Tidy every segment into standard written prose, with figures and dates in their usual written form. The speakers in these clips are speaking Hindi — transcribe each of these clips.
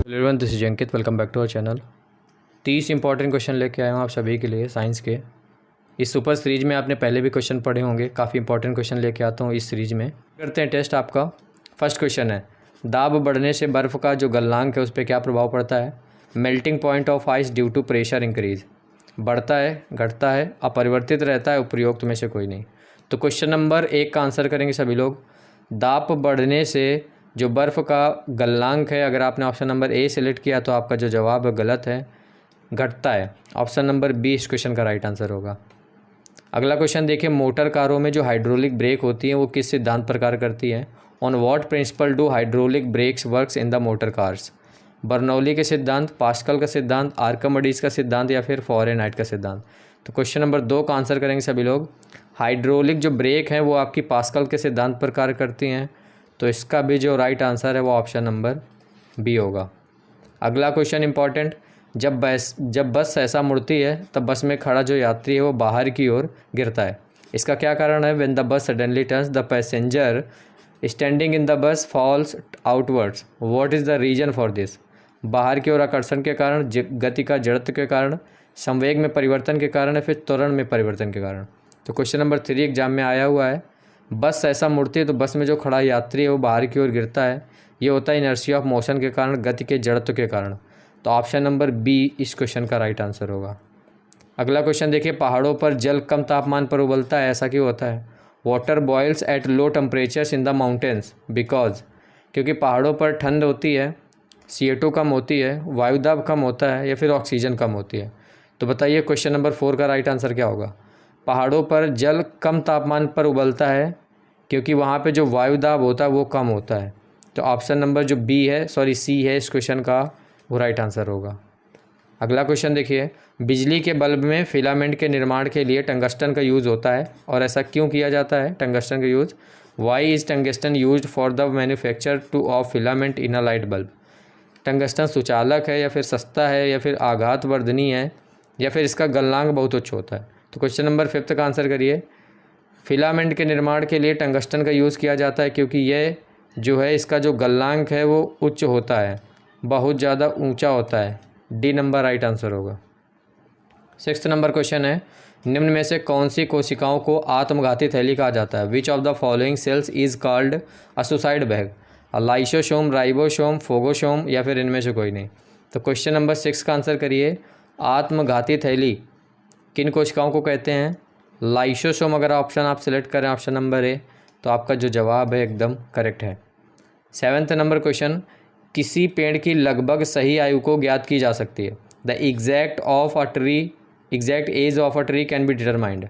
Everyone, this is Ankit. Welcome back to our channel. 30 important question लेके आया हूँ आप सभी के लिए साइंस के। इस सुपर सीरीज में आपने पहले भी क्वेश्चन पढ़े होंगे, काफ़ी इंपॉर्टेंट क्वेश्चन लेके आता हूँ इस सीरीज में। करते हैं टेस्ट आपका। फर्स्ट क्वेश्चन है, दाब बढ़ने से बर्फ़ का जो गलनांक है उस पर क्या प्रभाव पड़ता है? Melting point of ice due to pressure increase. बढ़ता है, घटता है, अपरिवर्तित रहता है, उपयुक्त में से कोई नहीं। तो क्वेश्चन नंबर 1 का आंसर करेंगे सभी लोग। दाब बढ़ने से जो बर्फ़ का गलनांक है, अगर आपने ऑप्शन नंबर ए सेलेक्ट किया तो आपका जो जवाब है गलत है, घटता है। ऑप्शन नंबर बी इस क्वेश्चन का राइट आंसर होगा। अगला क्वेश्चन देखिए, मोटर कारों में जो हाइड्रोलिक ब्रेक होती हैं वो किस सिद्धांत पर कार्य करती हैं? On what principle do hydraulic brakes works in the motor cars? Bernoulli के सिद्धांत, पास्कल का सिद्धांत, आर्किमिडीज का सिद्धांत या फिर फॉरेनहाइट का सिद्धांत? तो क्वेश्चन नंबर 2 का आंसर करेंगे सभी लोग। हाइड्रोलिक जो ब्रेक हैं वो आपकी पास्कल के सिद्धांत पर कार्य करती हैं, तो इसका भी जो राइट आंसर है वो ऑप्शन नंबर बी होगा। अगला क्वेश्चन इंपॉर्टेंट, जब बस ऐसा मुड़ती है तब बस में खड़ा जो यात्री है वो बाहर की ओर गिरता है। इसका क्या कारण है? When the bus suddenly turns the passenger standing in the bus falls outwards. What is the reason for this? बाहर की ओर आकर्षण के कारण, गति का जड़त्व के कारण, संवेग में परिवर्तन के कारण, या फिर त्वरण में परिवर्तन के कारण? तो क्वेश्चन नंबर 3 एग्जाम में आया हुआ है। बस ऐसा मुड़ती है तो बस में जो खड़ा यात्री है वो बाहर की ओर गिरता है। ये होता है इनर्शिया ऑफ मोशन के कारण, गति के जड़त्व के कारण। तो ऑप्शन नंबर बी इस क्वेश्चन का राइट आंसर होगा। अगला क्वेश्चन देखिए, पहाड़ों पर जल कम तापमान पर उबलता है, ऐसा क्यों होता है? Water boils at low temperatures in the mountains because, क्योंकि पहाड़ों पर ठंड होती है, CO2 कम होती है, वायुदाब कम होता है, या फिर ऑक्सीजन कम होती है? तो बताइए क्वेश्चन नंबर 4 का राइट आंसर क्या होगा? पहाड़ों पर जल कम तापमान पर उबलता है क्योंकि वहाँ पे जो वायुदाब होता है वो कम होता है। तो ऑप्शन नंबर जो सी है इस क्वेश्चन का वो राइट आंसर होगा। अगला क्वेश्चन देखिए, बिजली के बल्ब में फिलामेंट के निर्माण के लिए टंगस्टन का यूज़ होता है, और ऐसा क्यों किया जाता है टंगस्टन का use? Why is tungsten used for the manufacture to of filament in a light bulb? Tungsten सुचालक है, या फिर सस्ता है, या फिर आघातवर्धनी है, या फिर इसका गलनांक बहुत उच्च होता है? तो क्वेश्चन नंबर 5 का आंसर करिए। फिलामेंट के निर्माण के लिए टंगस्टन का यूज़ किया जाता है क्योंकि ये जो है इसका जो गलनांक है वो उच्च होता है, बहुत ज़्यादा ऊंचा होता है। डी नंबर राइट आंसर होगा। 6 नंबर क्वेश्चन है, निम्न में से कौन सी कोशिकाओं को आत्मघाती थैली कहा जाता है? Which of the following cells is called a suicide bag? Lysosome, ribosome, phagosome, या फिर इनमें से कोई नहीं? तो क्वेश्चन नंबर 6 का आंसर करिए। आत्मघाती थैली किन कोशिकाओं को कहते हैं? लाइसोसोम अगर ऑप्शन आप सेलेक्ट करें ऑप्शन नंबर ए, तो आपका जो जवाब है एकदम करेक्ट है। 7 नंबर क्वेश्चन, किसी पेड़ की लगभग सही आयु को ज्ञात की जा सकती है? The exact as of a tree can be determined.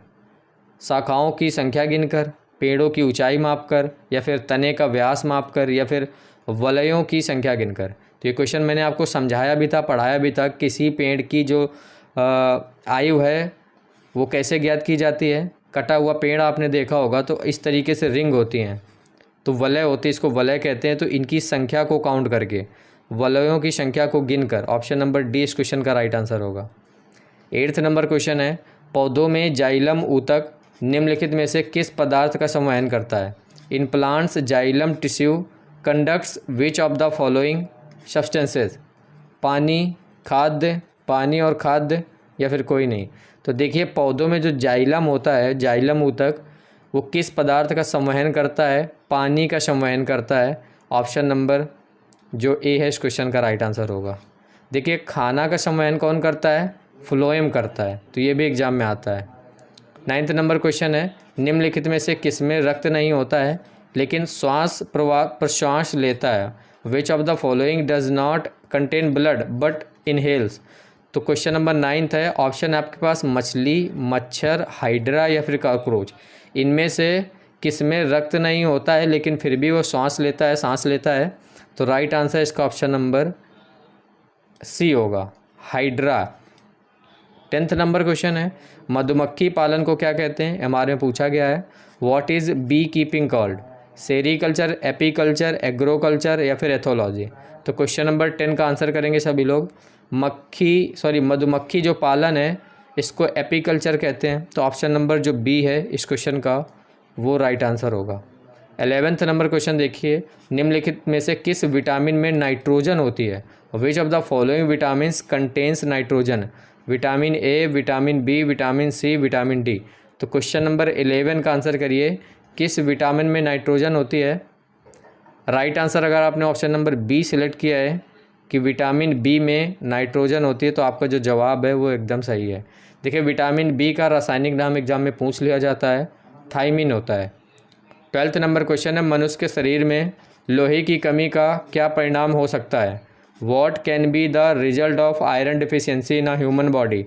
शाखाओं की संख्या गिनकर, पेड़ों की ऊंचाई मापकर, या फिर तने का व्यास मापकर, या फिर वलयों की संख्या गिनकर? तो ये क्वेश्चन मैंने आपको समझाया भी था, पढ़ाया भी था। किसी पेड़ की जो आयु है वो कैसे ज्ञात की जाती है? कटा हुआ पेड़ आपने देखा होगा तो इस तरीके से रिंग होती हैं, तो वलय होती है, इसको वलय कहते हैं। तो इनकी संख्या को काउंट करके, वलयों की संख्या को गिनकर, ऑप्शन नंबर डी इस क्वेश्चन का राइट आंसर होगा। 8 नंबर क्वेश्चन है, पौधों में जाइलम ऊतक निम्नलिखित में से किस पदार्थ का संवहन करता है? In plants xylem tissue conducts which of the following substances? पानी, खाद्य, पानी और खाद्य, या फिर कोई नहीं? तो देखिए, पौधों में जो जाइलम होता है, जाइलम ऊतक, वो किस पदार्थ का संवहन करता है? पानी का संवहन करता है। ऑप्शन नंबर जो ए है इस क्वेश्चन का राइट आंसर होगा। देखिए, खाना का संवहन कौन करता है? फ्लोएम करता है, तो ये भी एग्जाम में आता है। 9 नंबर क्वेश्चन है, निम्नलिखित में से किसमें रक्त नहीं होता है लेकिन श्वास प्रश्वास लेता है? Which of the following does not contain blood but inhales? तो क्वेश्चन नंबर 9 है। ऑप्शन है आपके पास मछली, मच्छर, हाइड्रा, या फिर कॉकरोच। इनमें से किसमें रक्त नहीं होता है लेकिन फिर भी वो सांस लेता है? तो राइट आंसर इसका ऑप्शन नंबर सी होगा, हाइड्रा। 10 नंबर क्वेश्चन है, मधुमक्खी पालन को क्या कहते हैं? एमआर में पूछा गया है। What is bee keeping called? Sericulture, apiculture, agroculture, या फिर एथोलॉजी? तो क्वेश्चन नंबर 10 का आंसर करेंगे सभी लोग। मधुमक्खी जो पालन है इसको एपीकल्चर कहते हैं। तो ऑप्शन नंबर जो बी है इस क्वेश्चन का वो राइट आंसर होगा। 11th नंबर क्वेश्चन देखिए, निम्नलिखित में से किस विटामिन में नाइट्रोजन होती है? Which of the following vitamin contains nitrogen? Vitamin A, vitamin B, vitamin C, vitamin D. तो क्वेश्चन नंबर 11 का आंसर करिए, किस विटामिन में नाइट्रोजन होती है? राइट आंसर अगर आपने ऑप्शन नंबर बी सिलेक्ट किया है कि विटामिन बी में नाइट्रोजन होती है, तो आपका जो जवाब है वो एकदम सही है। देखिए, विटामिन बी का रासायनिक नाम एग्जाम में पूछ लिया जाता है, थायमिन होता है। 12th नंबर क्वेश्चन है, मनुष्य के शरीर में लोहे की कमी का क्या परिणाम हो सकता है? What can be the result of iron deficiency in a human body?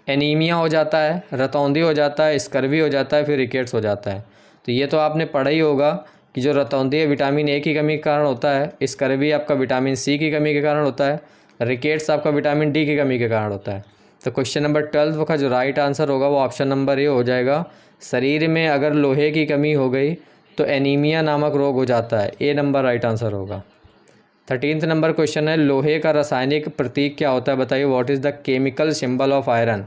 Anaemia हो जाता है, रतौंधी हो जाता है, स्कर्वी हो जाता है, फिर रिकेट्स हो जाता है। तो ये तो आपने पढ़ा ही होगा कि जो रतौंधी है विटामिन ए की कमी के कारण होता है, स्कर्वी आपका विटामिन सी की कमी के कारण होता है, रिकेट्स आपका विटामिन डी की कमी के कारण होता है। तो क्वेश्चन नंबर 12 का जो राइट आंसर होगा वो ऑप्शन नंबर ए हो जाएगा। शरीर में अगर लोहे की कमी हो गई तो एनीमिया नामक रोग हो जाता है, ए नंबर राइट आंसर होगा। 13th नंबर क्वेश्चन है, लोहे का रासायनिक प्रतीक क्या होता है? बताइए, what is the chemical symbol of iron?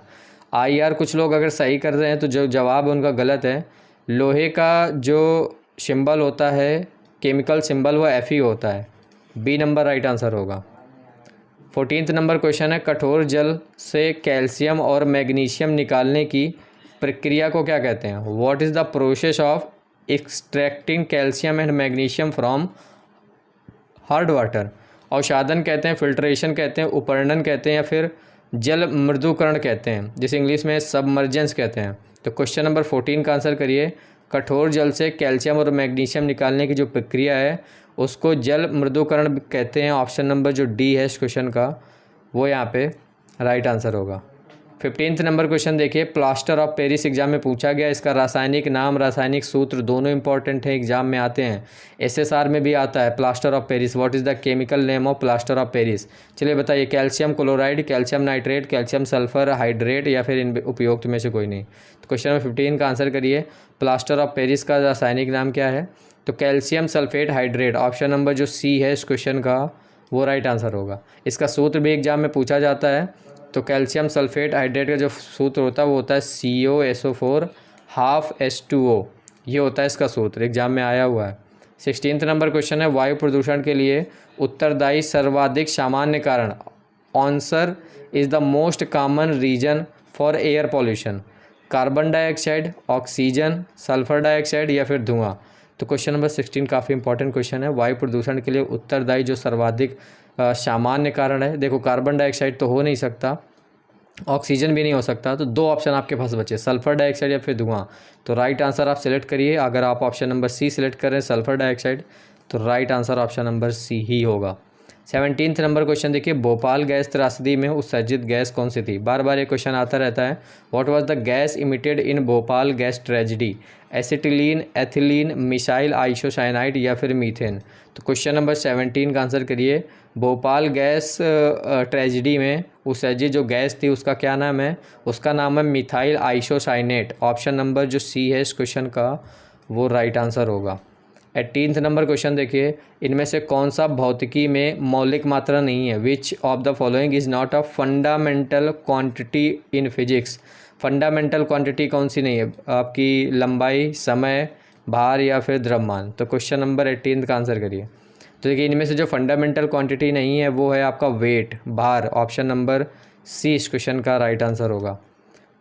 यार कुछ लोग अगर सही कर रहे हैं तो जो जवाब उनका गलत है। लोहे का जो सिंबल होता है, केमिकल सिंबल, वो Fe होता है, बी नंबर राइट आंसर होगा। 14th नंबर क्वेश्चन है, कठोर जल से कैल्शियम और मैग्नीशियम निकालने की प्रक्रिया को क्या कहते हैं? What is the process of extracting calcium and magnesium from hard water? अवसादन कहते हैं, फिल्ट्रेशन कहते हैं, उपरणन कहते हैं, या फिर जल मृदुकरण कहते हैं, जिसे इंग्लिश में सबमर्जेंस कहते हैं। तो क्वेश्चन नंबर 14 का आंसर करिए, कठोर जल से कैल्शियम और मैग्नीशियम निकालने की जो प्रक्रिया है उसको जल मृदुकरण कहते हैं। ऑप्शन नंबर जो डी है इस क्वेश्चन का, वो यहाँ पे राइट आंसर होगा। 15th नंबर क्वेश्चन देखिए, प्लास्टर ऑफ पेरिस एग्जाम में पूछा गया। इसका रासायनिक नाम, रासायनिक सूत्र दोनों इंपॉर्टेंट हैं, एग्जाम में आते हैं। SSR में भी आता है plaster of Paris. What is the chemical name of plaster of Paris? चलिए बताइए, calcium chloride, calcium nitrate, calcium sulphur hydrate, या फिर इन उपयुक्त में से कोई नहीं? तो क्वेश्चन नंबर 15 का आंसर करिए, प्लास्टर ऑफ पेरिस का रासायनिक नाम क्या है? तो calcium sulphate hydrate. Option number जो सी है इस क्वेश्चन का, वो राइट आंसर होगा। इसका सूत्र भी एग्जाम में पूछा जाता है। तो कैल्शियम सल्फेट हाइड्रेट का जो सूत्र होता है वो होता है COSO4 हाफ H2O, ये होता है इसका सूत्र, एग्जाम में आया हुआ है। 16th नंबर क्वेश्चन है, वायु प्रदूषण के लिए उत्तरदायी सर्वाधिक सामान्य कारण? Answer is the most common reason for air pollution? Carbon dioxide, oxygen, sulphur dioxide, या फिर धुआं? तो क्वेश्चन नंबर 16 काफ़ी इंपॉर्टेंट क्वेश्चन है। वायु प्रदूषण के लिए उत्तरदायी जो सर्वाधिक सामान्य कारण है, देखो कार्बन डाइऑक्साइड तो हो नहीं सकता, ऑक्सीजन भी नहीं हो सकता, तो दो ऑप्शन आपके पास बचे, सल्फर डाइऑक्साइड या फिर धुआं। तो राइट आंसर आप सिलेक्ट करिए। अगर आप ऑप्शन नंबर सी सिलेक्ट करें, सल्फर डाइऑक्साइड, तो right answer option number C ही होगा। 17th नंबर क्वेश्चन देखिए, भोपाल गैस त्रासदी में उत्सर्जित गैस कौन सी थी? बार बार ये क्वेश्चन आता रहता है। What was the gas emitted in Bhopal gas tragedy? Acetylene, ethylene, missile isocyanide, या फिर मीथेन? तो क्वेश्चन नंबर 17 का आंसर करिए। भोपाल गैस ट्रेजेडी में उत्सर्जित जो गैस थी उसका क्या नाम है? उसका नाम है मिथाइल आइसोसाइनेट। ऑप्शन नंबर जो सी है इस क्वेश्चन का, वो राइट आंसर होगा। 18th नंबर क्वेश्चन देखिए, इनमें से कौन सा भौतिकी में मौलिक मात्रा नहीं है? Which of the following is not a fundamental quantity in physics? Fundamental quantity कौन सी नहीं है? आपकी लंबाई, समय, भार, या फिर द्रव्यमान? तो क्वेश्चन नंबर 18 का आंसर करिए। तो देखिए, इनमें से जो फंडामेंटल क्वांटिटी नहीं है वो है आपका वेट, भार। ऑप्शन नंबर सी इस क्वेश्चन का राइट आंसर होगा।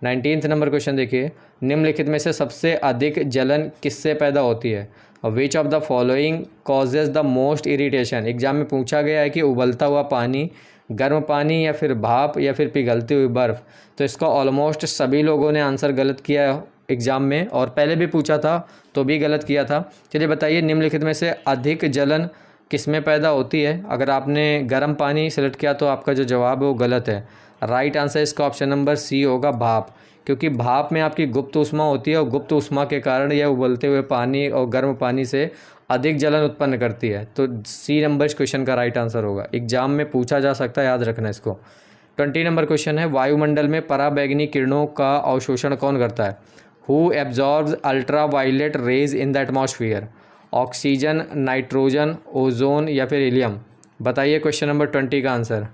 19th नंबर क्वेश्चन देखिए, निम्नलिखित में से सबसे अधिक जलन किससे पैदा होती है? Which of the following causes the most irritation? Exam में पूछा गया है कि उबलता हुआ पानी, गर्म पानी, या फिर भाप, या फिर पिघलती हुई बर्फ़। तो इसका ऑलमोस्ट सभी लोगों ने आंसर गलत किया एग्ज़ाम में, और पहले भी पूछा था तो भी गलत किया था। चलिए बताइए, निम्नलिखित में से अधिक जलन किस में पैदा होती है? अगर आपने गर्म पानी सेलेक्ट किया तो आपका जो जवाब है वो गलत है। राइट आंसर इसका ऑप्शन नंबर सी होगा, भाप। क्योंकि भाप में आपकी गुप्त ऊष्मा होती है और गुप्त ऊष्मा के कारण यह उबलते हुए पानी और गर्म पानी से अधिक जलन उत्पन्न करती है। तो सी नंबर इस क्वेश्चन का राइट आंसर होगा। एग्जाम में पूछा जा सकता है, याद रखना इसको। 20 नंबर क्वेश्चन है, वायुमंडल में पराबैंगनी किरणों का अवशोषण कौन करता है? Who absorbs ultra violet rays in the atmosphere? Oxygen, nitrogen, ozone, या फिर हीलियम? बताइए क्वेश्चन नंबर 20 का आंसर।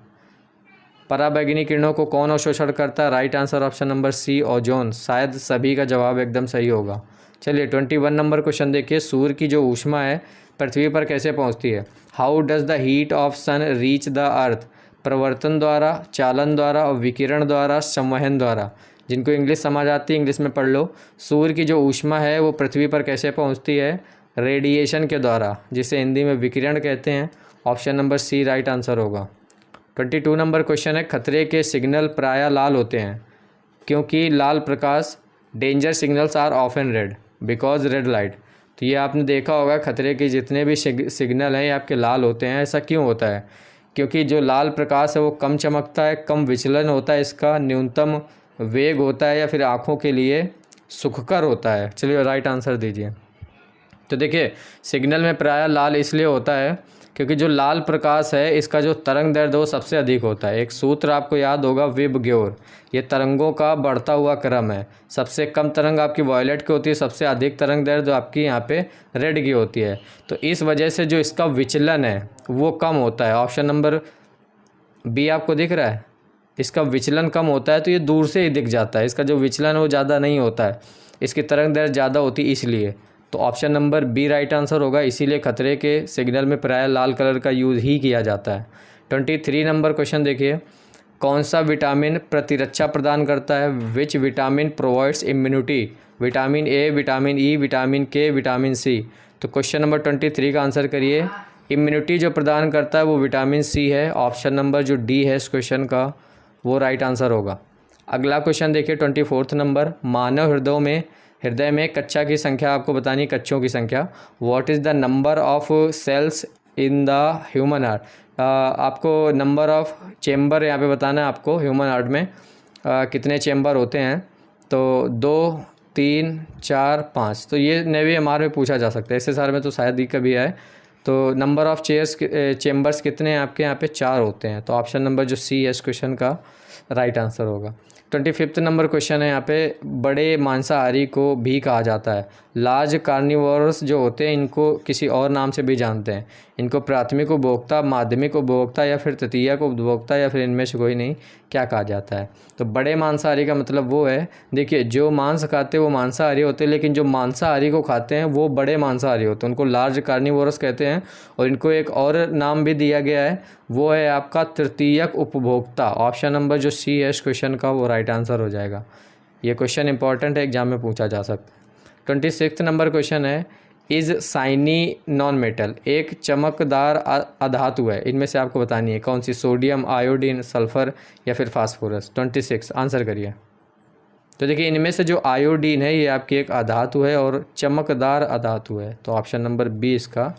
पराबैंगनी किरणों को कौन अवशोषण करता है? Right answer option number C, ozone. शायद सभी का जवाब एकदम सही होगा। चलिए 21 नंबर क्वेश्चन देखिए, सूर्य की जो ऊष्मा है पृथ्वी पर कैसे पहुंचती है। How does the heat of sun reach the earth. प्रवर्तन द्वारा, चालन द्वारा और विकिरण द्वारा, संवहन द्वारा। जिनको इंग्लिश समझ आती है इंग्लिश में पढ़ लो। सूर्य की जो ऊष्मा है वो पृथ्वी पर कैसे पहुंचती है, रेडिएशन के द्वारा, जिसे हिंदी में विकिरण कहते हैं। Option number C right answer होगा। 22 नंबर क्वेश्चन है, खतरे के सिग्नल प्रायः लाल होते हैं क्योंकि लाल प्रकाश। Danger signals are often red because red light. तो ये आपने देखा होगा, खतरे के जितने भी सिग्नल हैं ये आपके लाल होते हैं। ऐसा क्यों होता है, क्योंकि जो लाल प्रकाश है वो कम चमकता है, कम विचलन होता है, इसका न्यूनतम वेग होता है, या फिर आँखों के लिए सुखकर होता है। चलिए राइट आंसर दीजिए। तो देखिए सिग्नल में प्रायः लाल इसलिए होता है क्योंकि जो लाल प्रकाश है इसका जो तरंग दैर्ध्य वो सबसे अधिक होता है। एक सूत्र आपको याद होगा, विबग्योर। ये तरंगों का बढ़ता हुआ क्रम है। सबसे कम तरंग आपकी वॉयलेट की होती है, सबसे अधिक तरंग दैर्ध्य आपकी यहाँ पे रेड की होती है। तो इस वजह से जो इसका विचलन है वो कम होता है। ऑप्शन नंबर बी आपको दिख रहा है, इसका विचलन कम होता है तो ये दूर से ही दिख जाता है। इसका जो विचलन है वो ज़्यादा नहीं होता है, इसकी तरंग दैर्ध्य ज़्यादा होती है इसलिए। तो option number B right answer होगा। इसीलिए खतरे के सिग्नल में प्रायः लाल कलर का यूज़ ही किया जाता है। 23 नंबर क्वेश्चन देखिए, कौन सा विटामिन प्रतिरक्षा प्रदान करता है। Which vitamin provides immunity. Vitamin A, vitamin E, vitamin के, विटामिन सी। तो क्वेश्चन नंबर 23 का आंसर करिए। इम्यूनिटी जो प्रदान करता है वो विटामिन सी है। ऑप्शन नंबर जो डी है इस क्वेश्चन का वो राइट आंसर होगा। अगला क्वेश्चन देखिए 24 नंबर, मानव हृदय में कक्षा की संख्या आपको बतानी, कक्षों की संख्या। What is the number of cells in the human heart. आपको नंबर ऑफ चेम्बर यहाँ पे बताना है आपको। ह्यूमन हार्ट में कितने चेम्बर होते हैं, तो 2, 3, 4, 5। तो ये नेवी एमआर में पूछा जा सकता है, इससे सारे में तो शायद ही कभी आए। तो नंबर ऑफ चेम्बर्स कितने हैं आपके यहाँ पे, 4 होते हैं। तो ऑप्शन नंबर जो सी है इस क्वेश्चन का राइट आंसर होगा। 25 नंबर क्वेश्चन है, यहाँ पे बड़े मांसाहारी को भी कहा जाता है। लार्ज कार्निवोरस जो होते हैं इनको किसी और नाम से भी जानते हैं। इनको प्राथमिक उपभोक्ता, माध्यमिक उपभोक्ता या फिर तृतीयक उपभोक्ता या फिर इनमें से कोई नहीं, क्या कहा जाता है। तो बड़े मांसाहारी का मतलब वो है, देखिए जो मांस खाते हैं वो मांसाहारी होते हैं, लेकिन जो मांसाहारी को खाते हैं वो बड़े मांसाहारी होते हैं, उनको लार्ज कार्निवोरस कहते हैं। और इनको एक और नाम भी दिया गया है, वो है आपका तृतीयक उपभोक्ता। ऑप्शन नंबर जो सी है इस क्वेश्चन का वो राइट आंसर हो जाएगा। ये क्वेश्चन इंपॉर्टेंट है, एग्जाम में पूछा जा सकता है। 26 नंबर क्वेश्चन है, इज़ साइनी नॉन मेटल। एक चमकदार अधातु है, इनमें से आपको बतानी है कौन सी, सोडियम, आयोडीन, सल्फर या फिर फास्फोरस। 26 आंसर करिए। तो देखिए इनमें से जो आयोडीन है ये आपकी एक अधातु है और चमकदार अधातु है। तो ऑप्शन नंबर बी इसका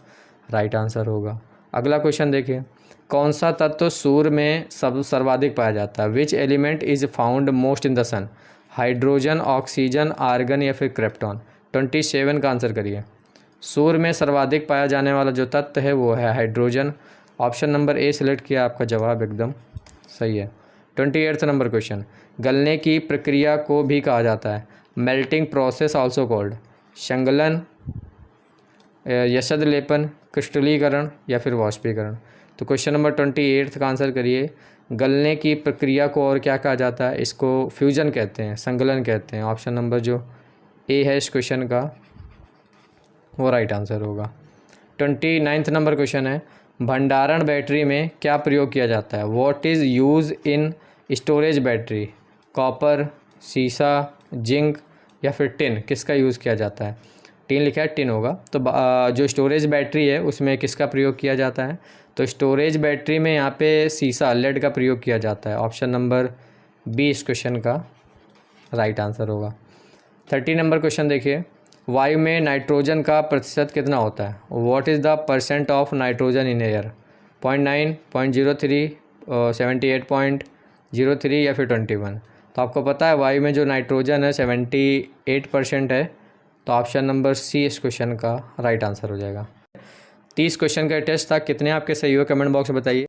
राइट आंसर होगा। अगला क्वेश्चन देखिए, कौन सा तत्व सूर्य में सर्वाधिक पाया जाता है। Which element is found most in the sun. Hydrogen, oxygen, argon या फिर क्रिप्टॉन। 27 का आंसर करिए। सूर्य में सर्वाधिक पाया जाने वाला जो तत्व है वो है hydrogen. Option number A select किया, आपका जवाब एकदम सही है। 28 नंबर क्वेश्चन, गलने की प्रक्रिया को भी कहा जाता है। Melting process also called. संगलन, यशद लेपन, क्रिस्टलीकरण या फिर वाष्पीकरण। तो क्वेश्चन नंबर 28 का आंसर करिए। गलने की प्रक्रिया को और क्या कहा जाता है, इसको फ्यूजन कहते हैं, संगलन कहते हैं। ऑप्शन नंबर जो ए है इस क्वेश्चन का वो राइट आंसर होगा। 29 नंबर क्वेश्चन है, भंडारण बैटरी में क्या प्रयोग किया जाता है। What is use in storage battery. Copper, सीसा, जिंक या फिर टिन, किसका यूज़ किया जाता है। टिन लिखा है, टिन होगा। तो जो स्टोरेज बैटरी है उसमें किसका प्रयोग किया जाता है, तो स्टोरेज बैटरी में यहाँ पे सीसा, लेड का प्रयोग किया जाता है। ऑप्शन नंबर बी इस क्वेश्चन का राइट आंसर होगा। 30 नंबर क्वेश्चन देखिए, वायु में नाइट्रोजन का प्रतिशत कितना होता है। What is the percent of nitrogen in air. 0.9, 0.03, 78.03 या फिर 21। तो आपको पता है वायु में जो नाइट्रोजन है 78% है। तो ऑप्शन नंबर सी इस क्वेश्चन का राइट आंसर हो जाएगा। 30 क्वेश्चन का टेस्ट था, कितने आपके सही हुए कमेंट बॉक्स में बताइए।